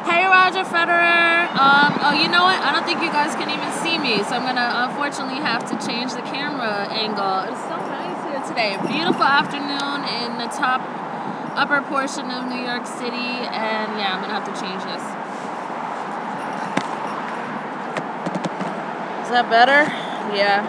Hey, Roger Federer. Oh, you know what? I don't think you guys can even see me, so I'm gonna unfortunately have to change the camera angle. It's so nice here today. Beautiful afternoon in the upper portion of New York City, and yeah, I'm gonna have to change this. Is that better? Yeah.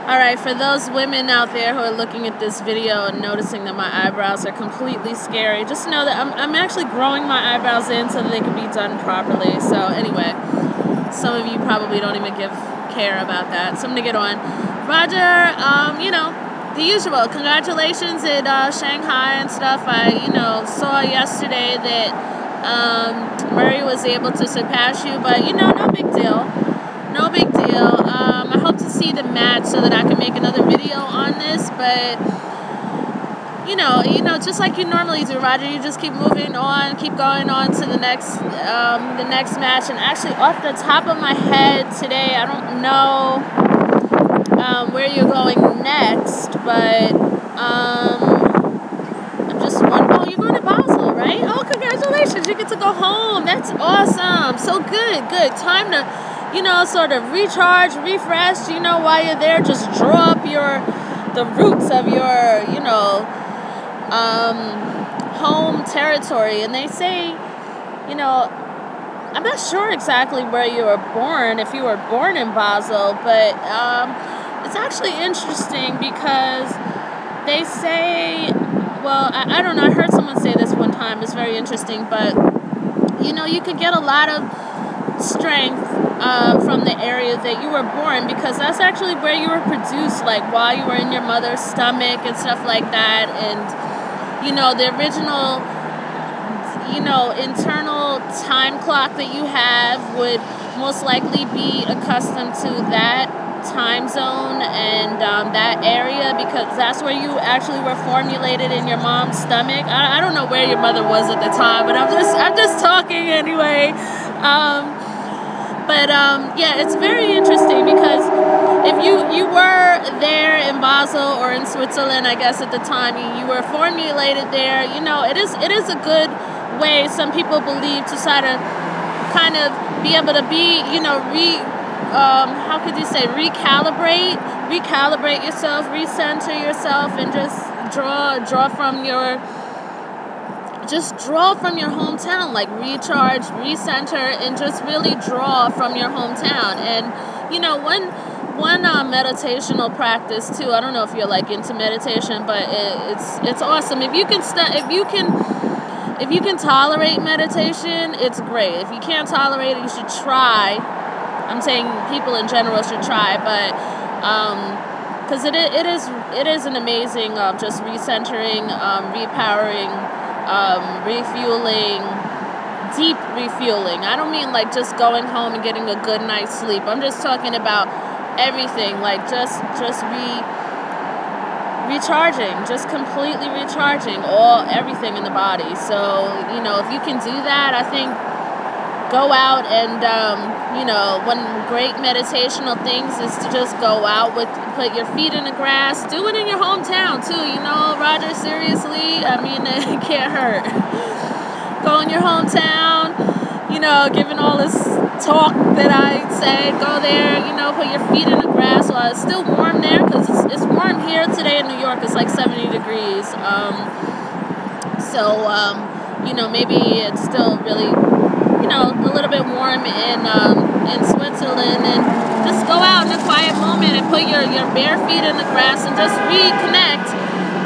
Alright, for those women out there who are looking at this video and noticing that my eyebrows are completely scary, just know that I'm actually growing my eyebrows in so that they can be done properly. So anyway, some of you probably don't even care about that. So I'm going to get on. Roger, you know, the usual. Congratulations at Shanghai and stuff. I, saw yesterday that Murray was able to surpass you, but, no big deal. No big deal. I hope to see the match so that I can make another video on this, but just like you normally do, Roger, you just keep moving on, keep going on to the next match. And actually, off the top of my head today, I don't know where you're going next, but I'm just wondering. Oh, you're going to Basel, right? Oh, congratulations! You get to go home. That's awesome. So good. Time to, sort of recharge, refresh, while you're there, just draw up the roots of your, home territory. And they say, I'm not sure exactly where you were born, if you were born in Basel, but it's actually interesting because they say, well, I don't know, I heard someone say this one time, it's very interesting, but, you could get a lot of strength from the area that you were born, because that's actually where you were produced, like while you were in your mother's stomach and stuff like that. And the original internal time clock that you have would most likely be accustomed to that time zone and that area, because that's where you actually were formulated, in your mom's stomach. I don't know where your mother was at the time, but I'm just talking anyway. Yeah, it's very interesting, because if you were there in Basel or in Switzerland, I guess at the time you were formulated there, it is a good way, some people believe, to try to kind of be able to be, how could you say, recalibrate yourself, recenter yourself, and just draw from your hometown, like recharge, recenter, and just really draw from your hometown. And one meditational practice too. I don't know if you're like into meditation, but it's awesome. If you can tolerate meditation, it's great. If you can't tolerate it, you should try. I'm saying people in general should try, but because it is an amazing just recentering, repowering, refueling, deep refueling. I don't mean like just going home and getting a good night's sleep. I'm just talking about everything, like just recharging, just completely recharging everything in the body. So, if you can do that, I think go out and, one great meditational things is to just go out put your feet in the grass. Do it in your hometown too, Roger, seriously. I mean, it can't hurt. Go in your hometown, giving all this talk that I said, go there, put your feet in the grass while it's still warm there, because it's warm here today in New York. It's like 70 degrees. Maybe it's still really, a little bit warm in Switzerland, and just go out in a quiet moment and put your bare feet in the grass and just reconnect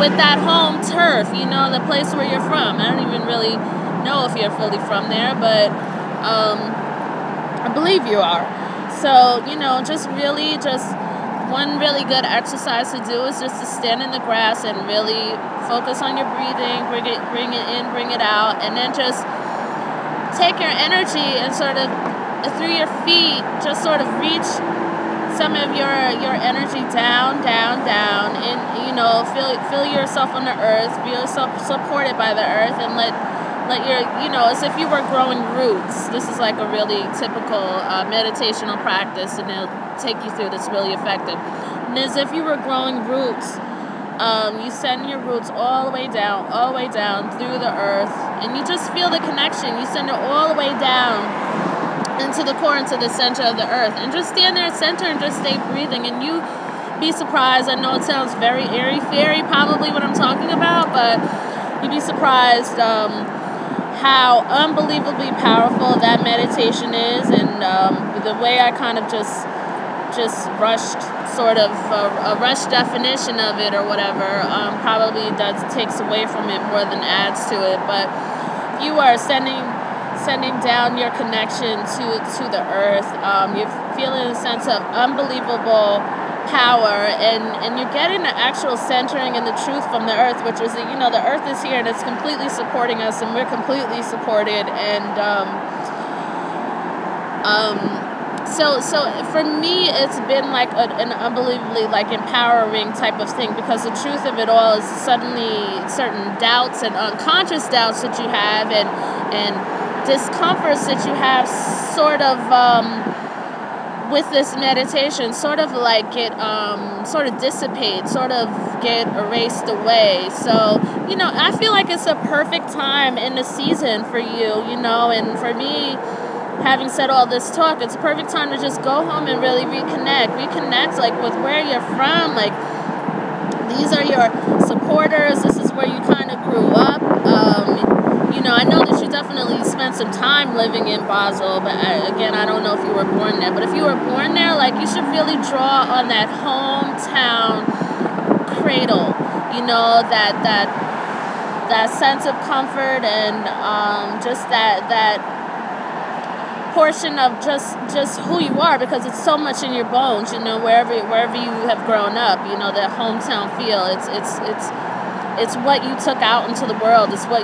with that home turf, the place where you're from. I don't even really know if you're fully from there, but I believe you are. So, just one really good exercise to do is just to stand in the grass and really focus on your breathing, bring it in, bring it out, and then just take your energy and sort of through your feet, just sort of reach some of your energy down, and feel yourself on the earth, feel yourself supported by the earth, and let your, as if you were growing roots. This is like a really typical meditational practice, and it'll take you through. That's really effective. And as if you were growing roots You send your roots all the way down through the earth, and you just feel the connection. You send it all the way down into the core, into the center of the earth, and just stand there at center and just stay breathing. And you be surprised. I know it sounds very airy-fairy, probably what I'm talking about, but you'd be surprised how unbelievably powerful that meditation is. And the way I kind of just rushed sort of a rush definition of it or whatever probably takes away from it more than adds to it. But you are sending down your connection to the earth. You're feeling a sense of unbelievable power, and you're getting the actual centering and the truth from the earth, which is that, the earth is here and it's completely supporting us, and we're completely supported. And so for me, it's been like an unbelievably like empowering type of thing, because the truth of it all is suddenly certain doubts and unconscious doubts that you have, and discomforts that you have sort of with this meditation sort of like get sort of dissipate, sort of get erased away. So I feel like it's a perfect time in the season for you, and for me, having said all this talk, it's a perfect time to just go home and really reconnect like with where you're from. Like, these are your supporters. This is where you kind of grew up. I know that you definitely spent some time living in Basel, but I don't know if you were born there. But if you were born there, like, you should really draw on that hometown cradle, that sense of comfort, and just that portion of just who you are, because it's so much in your bones, wherever you have grown up, the hometown feel. It's what you took out into the world. It's what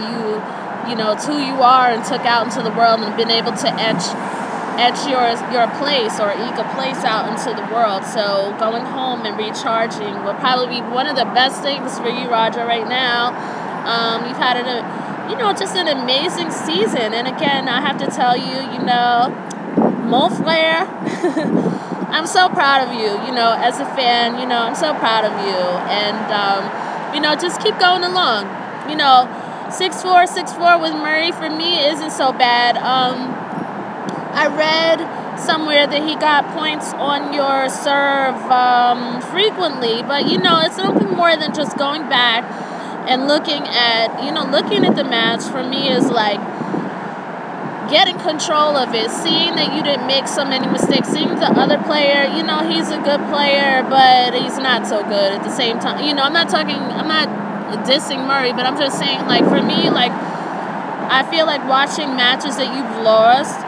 it's who you are and took out into the world, and been able to etch your place, or eke a place out into the world. So going home and recharging will probably be one of the best things for you, Roger, right now. You've had just an amazing season. And again, I have to tell you, mon frère, I'm so proud of you, as a fan, I'm so proud of you. And, just keep going along. 6'4" with Murray for me isn't so bad. I read somewhere that he got points on your serve frequently, but it's something more than just going back and looking at the match. For me is like getting control of it, seeing that you didn't make so many mistakes, seeing the other player, he's a good player, but he's not so good at the same time. I'm not dissing Murray, but I'm just saying, like, for me, like, I feel like watching matches that you've lost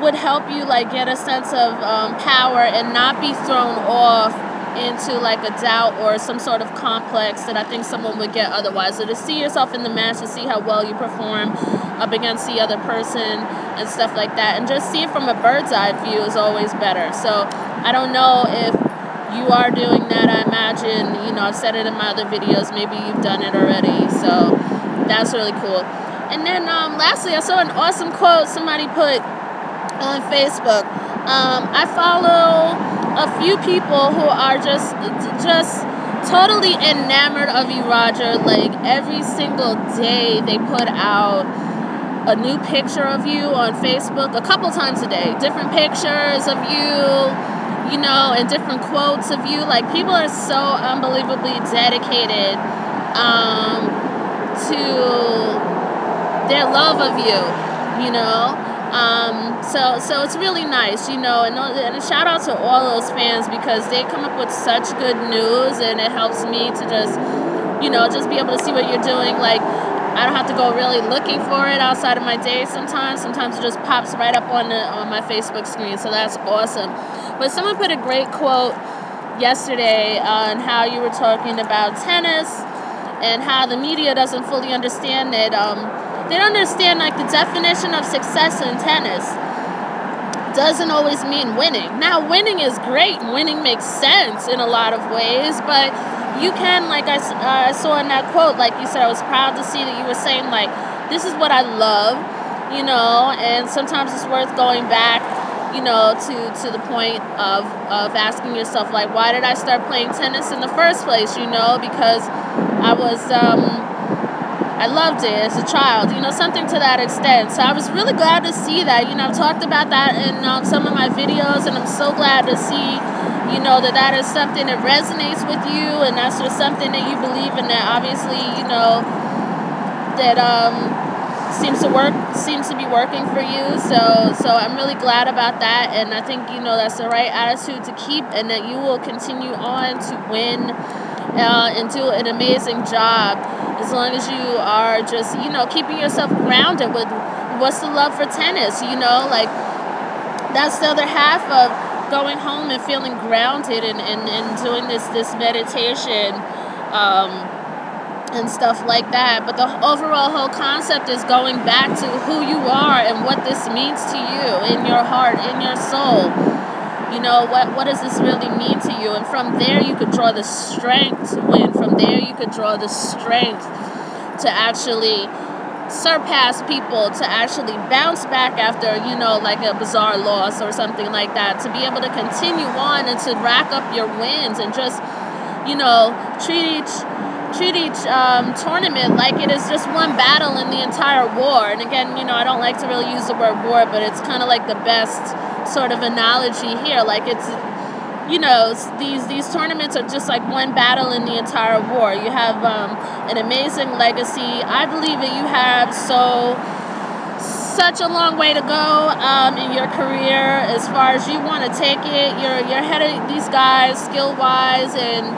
would help you like get a sense of power, and not be thrown off into like a doubt or some sort of complex that I think someone would get otherwise. So to see yourself in the match, to see how well you perform up against the other person and stuff like that, and just see it from a bird's eye view is always better. So I don't know if you are doing that. I imagine, I've said it in my other videos, maybe you've done it already. So that's really cool. And then lastly, I saw an awesome quote somebody put on Facebook. I follow a few people who are just totally enamored of you, Roger. Like, every single day they put out a new picture of you on Facebook, a couple times a day, different pictures of you, and different quotes of you. Like, people are so unbelievably dedicated to their love of you, so it's really nice, and a shout out to all those fans, because they come up with such good news, and it helps me to just be able to see what you're doing. Like, I don't have to go really looking for it outside of my day sometimes it just pops right up on my Facebook screen, so that's awesome. But someone put a great quote yesterday on how you were talking about tennis, and how the media doesn't fully understand it. They don't understand, like, the definition of success in tennis doesn't always mean winning. Now, winning is great. Winning makes sense in a lot of ways, but you can, like I saw in that quote, like you said, I was proud to see that you were saying, like, this is what I love, and sometimes it's worth going back you know, to the point of asking yourself, like, why did I start playing tennis in the first place? You know, because I loved it as a child, you know, something to that extent. So I was really glad to see that. You know, I've talked about that in some of my videos, and I'm so glad to see, you know, that is something that resonates with you, and that's just something that you believe in, that obviously, you know, that seems to be working for you. So I'm really glad about that, and I think, you know, that's the right attitude to keep, and that you will continue on to win and do an amazing job, as long as you are just, you know, keeping yourself grounded with what's the love for tennis, you know, like, that's the other half of going home and feeling grounded and doing this meditation and stuff like that. But the overall whole concept is going back to who you are and what this means to you in your heart, in your soul. You know, what does this really mean to you? And from there, you could draw the strength to win. From there, you could draw the strength to actually surpass people, to actually bounce back after, you know, like a bizarre loss or something like that, to be able to continue on and to rack up your wins, and just, you know, treat each tournament like it is just one battle in the entire war. And again, you know, I don't like to really use the word war, but it's kind of like the best sort of analogy here. Like, it's, you know, these tournaments are just like one battle in the entire war. You have an amazing legacy. I believe that you have such a long way to go in your career, as far as you want to take it. You're ahead of these guys skill-wise and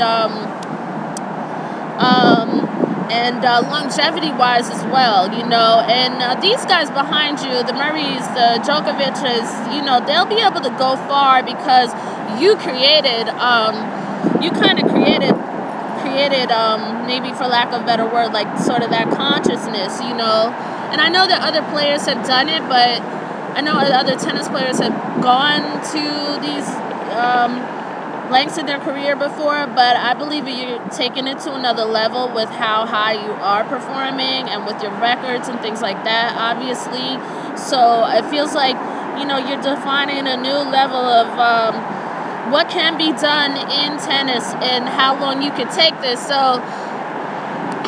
longevity-wise as well, you know. And these guys behind you, the Murrays, the Djokovic's, you know, they'll be able to go far because you created, maybe for lack of a better word, like sort of that consciousness, you know. And I know that other players have done it, but I know other tennis players have gone to these lengths in their career before, but I believe that you're taking it to another level with how high you are performing and with your records and things like that, obviously. So it feels like, you know, you're defining a new level of what can be done in tennis and how long you can take this. So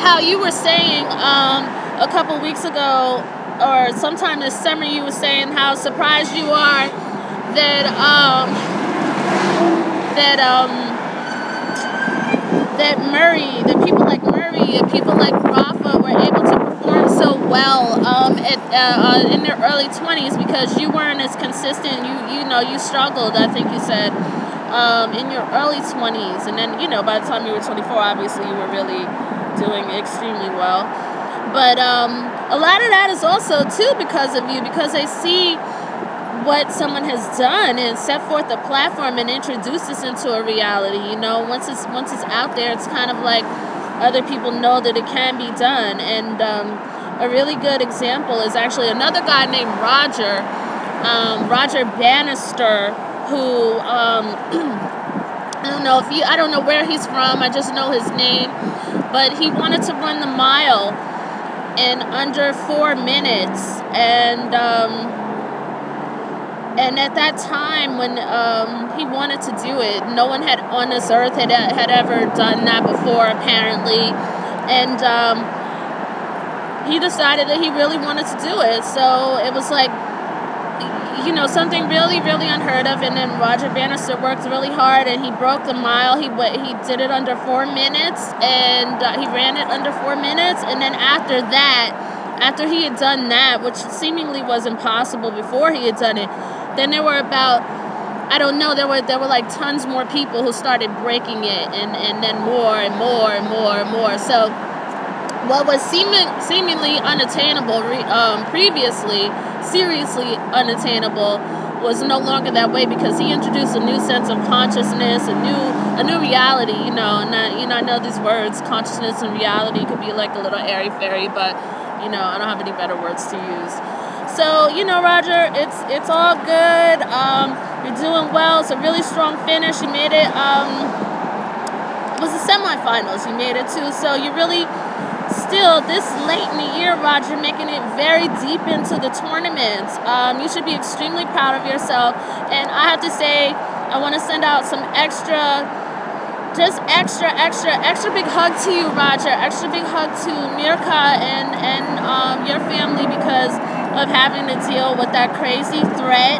how you were saying a couple weeks ago, or sometime this summer, you were saying how surprised you are that people like Murray and people like Rafa were able to perform so well in their early 20s, because you weren't as consistent. You know, you struggled, I think you said, in your early 20s, and then, you know, by the time you were 24, obviously you were really doing extremely well. But a lot of that is also too because of you, because they see what someone has done and set forth a platform and introduced this into a reality. You know, once it's out there, it's kind of like other people know that it can be done. And a really good example is actually another guy named Roger Bannister, who I don't know where he's from. I just know his name, but he wanted to run the mile in under 4 minutes, and at that time when he wanted to do it, no one on this earth had ever done that before, apparently. And he decided that he really wanted to do it. So it was like, you know, something really, really unheard of. And then Roger Bannister worked really hard, and he broke the mile. He did it under 4 minutes, and he ran it under 4 minutes. And then after he had done that, which seemingly was impossible before he had done it, then there were about, I don't know, there were like tons more people who started breaking it, and then more and more and more and more. So what was seemingly unattainable previously, seriously unattainable, was no longer that way, because he introduced a new sense of consciousness, a new reality, you know. And I know these words, consciousness and reality, could be like a little airy-fairy, but, you know, I don't have any better words to use. So, you know, Roger, it's all good. You're doing well. It's a really strong finish. You made it. It was the semifinals. You made it too. So you're really still, this late in the year, Roger, making it very deep into the tournaments. You should be extremely proud of yourself. And I have to say, I want to send out some extra big hug to you, Roger. Extra big hug to Mirka and your family because of having to deal with that crazy threat.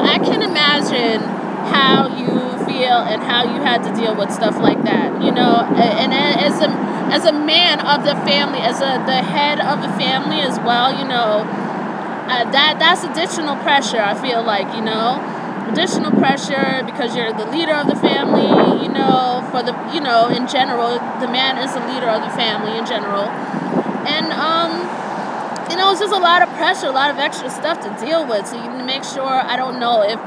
I can imagine how you feel and how you had to deal with stuff like that. And as a man of the family, as the head of the family as well, that's additional pressure. I feel like, additional pressure because you're the leader of the family, for the, in general, the man is the leader of the family in general. And, it's just a lot of pressure, a lot of extra stuff to deal with. So you make sure, I don't know if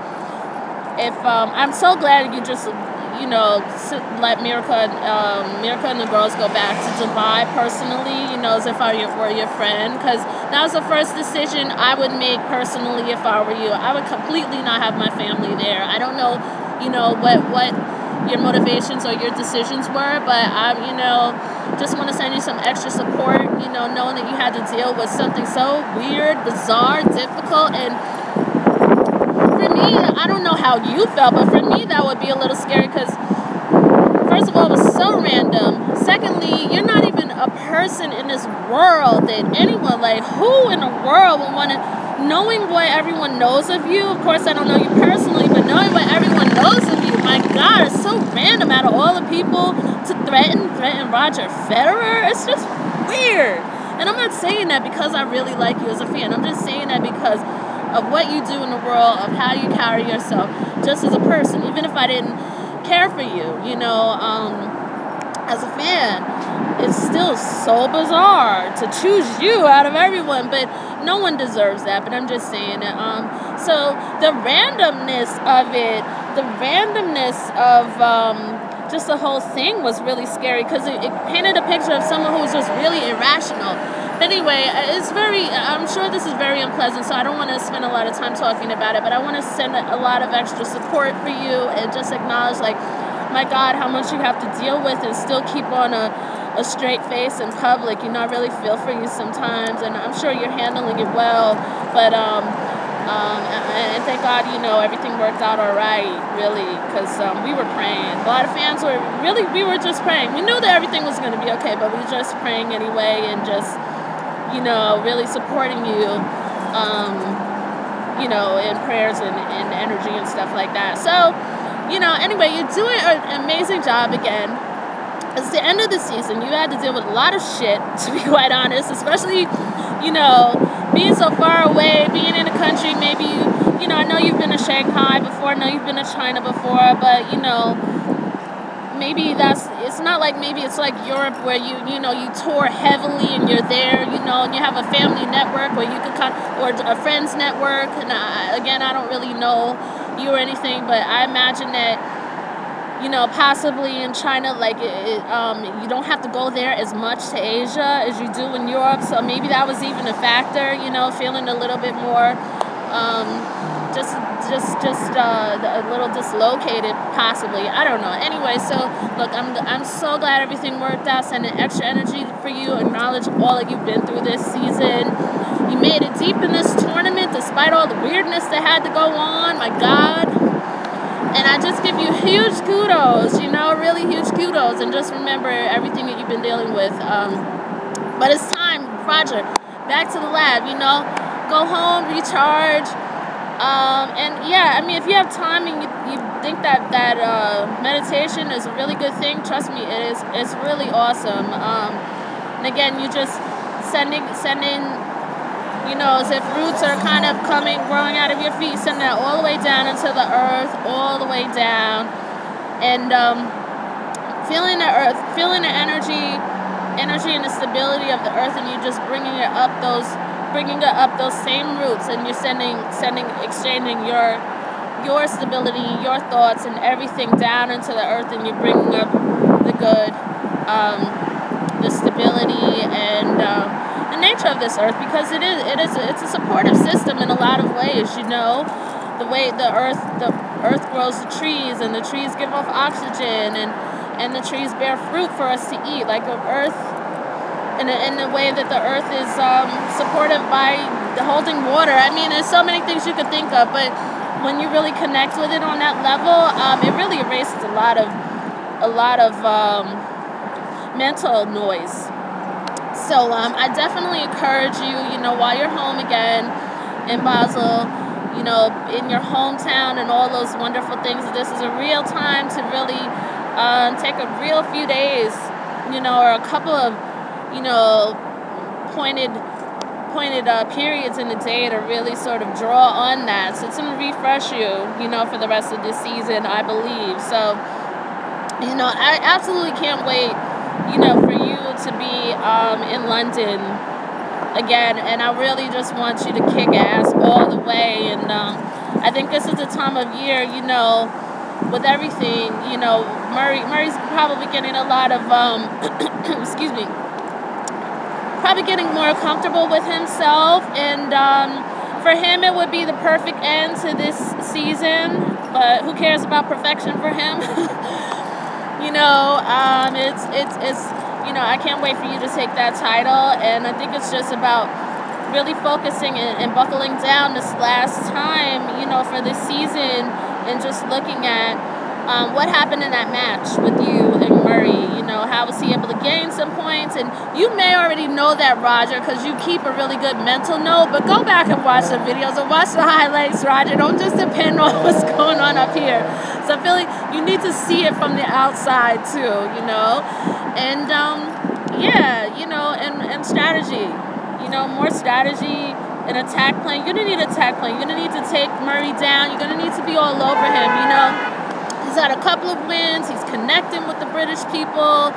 I'm so glad you just, let Mirka and the girls go back to Dubai personally, as if I were your friend, because that was the first decision I would make personally if I were you. I would completely not have my family there. I don't know, what your motivations or your decisions were, but I, just want to send you some extra support, knowing that you had to deal with something so weird, bizarre, difficult, and for me, I don't know how you felt, but for me, that would be a little scary because, first of all, it was so random. Secondly, you're not even a person in this world that anyone, who in the world would want to, knowing what everyone knows of you, of course, I don't know you personally, but knowing what everyone knows of you, my God, it's so random out of all the people to threaten Roger Federer. It's just weird. And I'm not saying that because I really like you as a fan. I'm just saying that because of what you do in the world, of how you carry yourself, just as a person, even if I didn't care for you, as a fan, it's still so bizarre to choose you out of everyone, but no one deserves that, but I'm just saying it. So the randomness of it, just the whole thing was really scary because it painted a picture of someone who was just really irrational. But anyway, I'm sure this is very unpleasant, so I don't want to spend a lot of time talking about it, but I want to send a lot of extra support for you and just acknowledge, my God, how much you have to deal with and still keep on a straight face in public. I really feel for you sometimes, and I'm sure you're handling it well, but and thank God, everything worked out all right, really, because we were praying. A lot of fans we were just praying. We knew that everything was going to be okay, but we were just praying anyway and just, really supporting you, in prayers and energy and stuff like that. So, anyway, you're doing an amazing job again. It's the end of the season. You had to deal with a lot of shit, to be quite honest, especially, being so far away, being in a country, maybe, I know you've been to Shanghai before, I know you've been to China before, but, maybe it's not like maybe it's like Europe where you tour heavily and you're there, and you have a family network where you could or a friends network, and I don't really know you or anything, but I imagine that, possibly in China, you don't have to go there as much to Asia as you do in Europe, so maybe that was even a factor, feeling a little bit more, just a little dislocated, possibly. I don't know. Anyway, so look, I'm so glad everything worked out. Sending extra energy for you. Acknowledge all that you've been through this season. You made it deep in this tournament, despite all the weirdness that had to go on. My God. And I just give you huge kudos. Really huge kudos. And just remember everything that you've been dealing with. But it's time, Roger. Back to the lab. Go home, recharge. And yeah, if you have time and you think that meditation is a really good thing, trust me, it is. It's really awesome. And again, you just sending, as if roots are kind of growing out of your feet, send that all the way down into the earth, all the way down, and feeling the earth, feeling the energy and the stability of the earth, and you just bringing it up those same roots, and you're exchanging your stability, your thoughts, and everything down into the earth, and you're bringing up the good, the stability, and the nature of this earth, because it's a supportive system in a lot of ways. The way the earth grows the trees, and the trees give off oxygen, and and the trees bear fruit for us to eat, like the earth, in the way that the earth is supported by the holding water. I mean, there's so many things you could think of, but when you really connect with it on that level, it really erases a lot of mental noise. So I definitely encourage you, while you're home again in Basel, in your hometown and all those wonderful things, this is a real time to really take a real few days, or a couple of, pointed periods in the day to really sort of draw on that. So it's going to refresh you, for the rest of this season, I believe. So, I absolutely can't wait, for you to be in London again. And I really just want you to kick ass all the way. And I think this is the time of year, with everything, Murray's probably getting a lot of, excuse me, probably getting more comfortable with himself, and for him it would be the perfect end to this season, but who cares about perfection for him? It's I can't wait for you to take that title, and I think it's just about really focusing and buckling down this last time, for this season, and just looking at what happened in that match with you and Murray. How was he able to gain some points? And you may already know that, Roger, because you keep a really good mental note, but go back and watch the videos and watch the highlights, Roger. Don't just depend on what's going on up here. So I feel like you need to see it from the outside too, and and strategy, more strategy and attack plan. You're going to need attack plan. You're going to need to take Murray down. You're going to need to be all over him, He's had a couple of wins. He's connecting with the British people.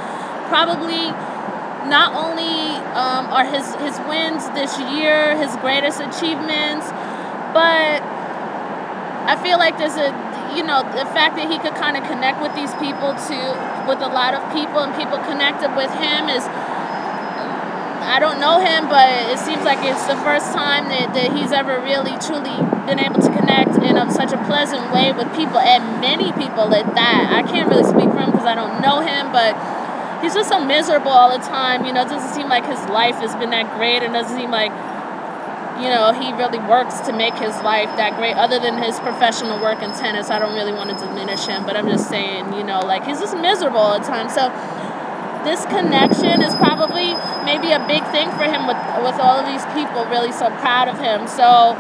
Probably not only are his wins this year his greatest achievements, but I feel like there's the fact that he could kind of connect with these people too, with a lot of people, and people connected with him is, I don't know him, but it seems like it's the first time that he's ever really, truly been able to connect in such a pleasant way with people, and many people at that. I can't really speak for him because I don't know him, but he's just so miserable all the time. It doesn't seem like his life has been that great, and doesn't seem like, he really works to make his life that great, other than his professional work in tennis. I don't really want to diminish him, but I'm just saying, he's just miserable all the time. So this connection is probably maybe a big thing for him with all of these people really so proud of him. So,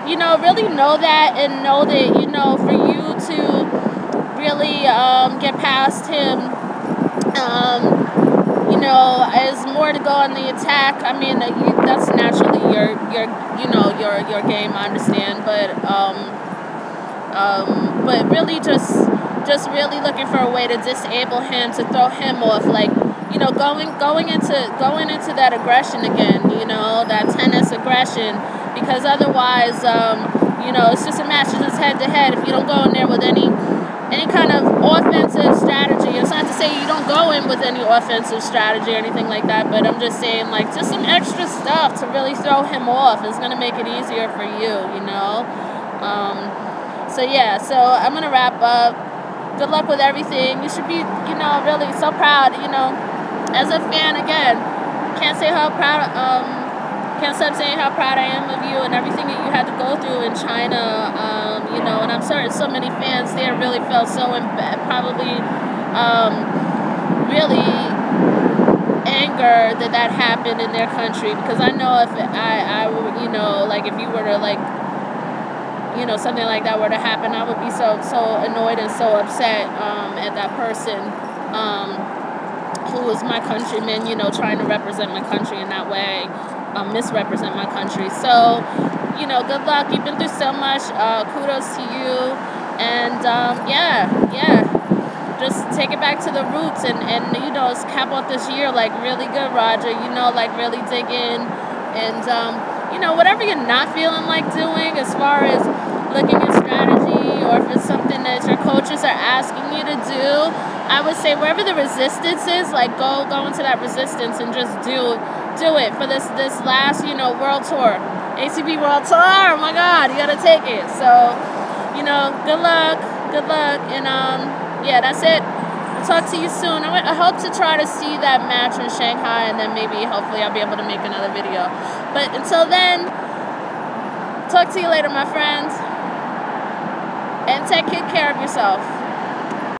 really know that, and know that, for you to really get past him, is more to go on the attack. I mean, that's naturally your game, I understand, but really just really looking for a way to disable him, to throw him off, like, going into that aggression again, that tennis aggression, because otherwise, it's just a match, it's just head to head. If you don't go in there with any kind of offensive strategy, it's not to say you don't go in with any offensive strategy or anything like that, but I'm just saying, like, just some extra stuff to really throw him off is going to make it easier for you, So I'm going to wrap up. Good luck with everything. You should be, really so proud, as a fan, again, can't stop saying how proud I am of you and everything that you had to go through in China, and I'm certain so many fans there really felt so probably really anger that happened in their country, because I know if I like, if you were to, like, something like that were to happen, I would be so annoyed and so upset at that person who was my countryman, trying to represent my country in that way, misrepresent my country. So, good luck. You've been through so much. Kudos to you. And, just take it back to the roots and cap off this year, like, really good, Roger. Like, really dig in. And, whatever you're not feeling like doing as far as looking at strategy, or if it's something that your coaches are asking you to do, I would say wherever the resistance is, like, go into that resistance and just do it for this last, world tour, ACB world tour. Oh my God, you gotta take it. So, good luck, and that's it. talk to you soon. I hope to try to see that match in Shanghai, and then maybe, hopefully, I'll be able to make another video. But until then, talk to you later, my friends. And take good care of yourself.